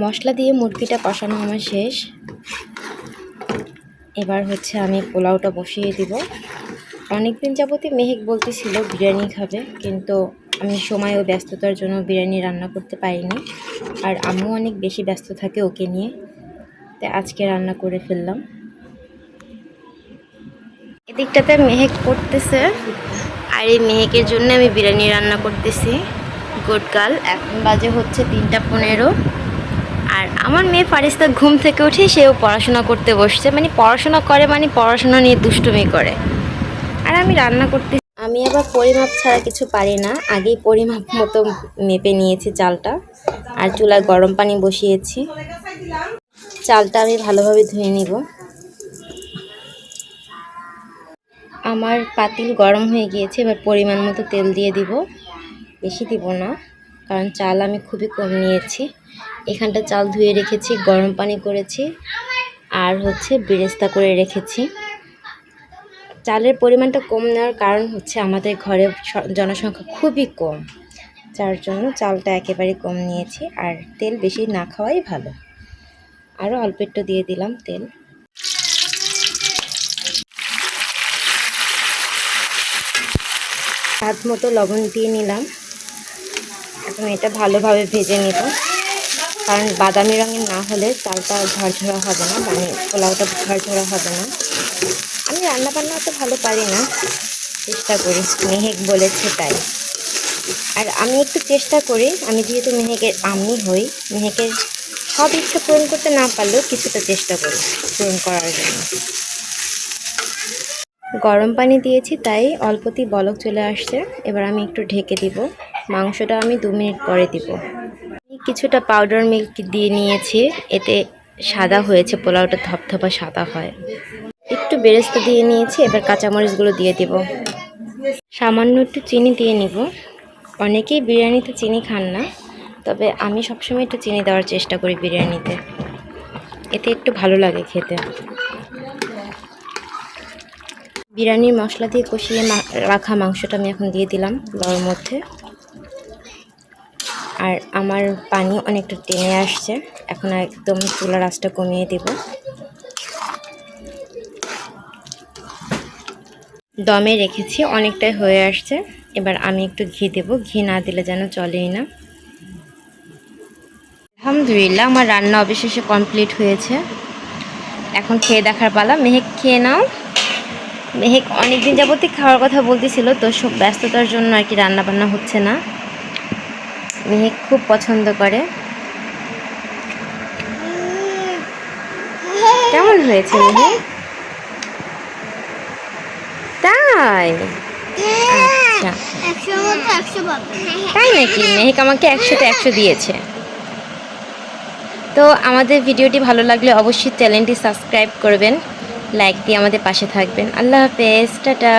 মশলা দিয়ে মুরগিটা কষানো আমার শেষ। এবার হচ্ছে আমি পোলাওটা বসিয়ে দিব। অনেকদিন যাবতই মেহেক বলতেছিল বিরিয়ানি খাবে, কিন্তু আমি সময় ও ব্যস্ততার জন্য বিরিয়ানি রান্না করতে পারিনি। আর আম্মু অনেক বেশি ব্যস্ত থাকে ওকে নিয়ে, তাই আজকে রান্না করে ফেললাম। এদিকটাতে মেহেক পড়তেছে, আর এই মেহেকের জন্য আমি বিরিয়ানি রান্না করতেছি। Good girl. এখন বাজে হচ্ছে 3টা 15। আর আমার মেয়ে ফারিস্তা ঘুম থেকে উঠে সেও পড়াশোনা করতে বসছে, মানে পড়াশোনা করে মানে পড়াশোনা নিয়ে দুষ্টুমি করে। আর আমি রান্না করতে, আমি আবার পরিমাপ ছাড়া কিছু পারি না। আগেই পরিমাপ মতো মেপে নিয়েছি চালটা, আর চুলায় গরম পানি বসিয়েছি। চালটা আমি ভালোভাবে ধুয়ে নিব। আমার পাতিল গরম হয়ে গিয়েছে, এবার পরিমাণ মতো তেল দিয়ে দিব। বেশি দিব না, কারণ চাল আমি খুবই কম নিয়েছি। এখানটা চাল ধুয়ে রেখেছি, গরম পানি করেছি, আর হচ্ছে বেরেস্তা করে রেখেছি। চালের পরিমাণটা কম নেওয়ার কারণ হচ্ছে আমাদের ঘরে জনসংখ্যা খুবই কম, যার জন্য চালটা একেবারে কম নিয়েছি। আর তেল বেশি না খাওয়াই ভালো। আরও অল্প একটু দিয়ে দিলাম তেল। স্বাদ মতো লবণ দিয়ে নিলাম। এখন এটা ভালোভাবে ভেজে নিব, কারণ বাদামি রঙের না হলে চালটা ঝরঝরা হবে না, মানে পোলাওটা ঝরঝরা হবে না। আমি রান্নাবান্না অত ভালো পারি না, চেষ্টা করি, মেহেক বলেছে তাই। আর আমি একটু চেষ্টা করি, আমি যেহেতু মেহেকের আম্মি হই, মেহেকের সব ইচ্ছা পূরণ করতে না পারলেও কিছুটা চেষ্টা করি পূরণ করার জন্য। গরম পানি দিয়েছি তাই অল্পতেই বলক চলে আসছে। এবার আমি একটু ঢেকে দিব। মাংসটা আমি 2 মিনিট পরে দিব। কিছুটা পাউডার মিল্ক দিয়ে নিয়েছি, এতে সাদা হয়েছে, পোলাওটা ধপধপা সাদা হয়। একটু বেরেস্তা দিয়ে নিয়েছি, এবার কাঁচামরিচগুলো দিয়ে দিব। সামান্য একটু চিনি দিয়ে নিব। অনেকেই বিরিয়ানিতে চিনি খান না, তবে আমি সবসময় একটু চিনি দেওয়ার চেষ্টা করি বিরিয়ানিতে, এতে একটু ভালো লাগে খেতে। বিরিয়ানির মশলা দিয়ে কষিয়ে রাখা মাংসটা আমি এখন দিয়ে দিলাম পোলাওর মধ্যে। আর আমার পানি অনেকটা টেনে আসছে, এখন একদম চুলার আঁচটা কমিয়ে দেব। দমে রেখেছি, অনেকটাই হয়ে আসছে। এবার আমি একটু ঘি দেব, ঘি না দিলে যেন চলেই না। আলহামদুলিল্লাহ, আমার রান্না অবশেষে কমপ্লিট হয়েছে। এখন খেয়ে দেখার পালা। মেহেক খেয়ে নাও। মেহেক অনেকদিন যাবতই খাওয়ার কথা বলতেছিল, তো সব ব্যস্ততার জন্য আর কি রান্না বান্না হচ্ছে না। মেহেক খুব পছন্দ করে। কেমন হয়েছে মেহেক? তাই? আচ্ছা, তাই নাকি? মেহেক আমাকে 100-তে 100 দিয়েছে। তো আমাদের ভিডিওটি ভালো লাগলে অবশ্যই চ্যানেলটি সাবস্ক্রাইব করবেন, লাইক দিয়ে আমাদের পাশে থাকবেন। আল্লাহ হাফেজ, টাটা।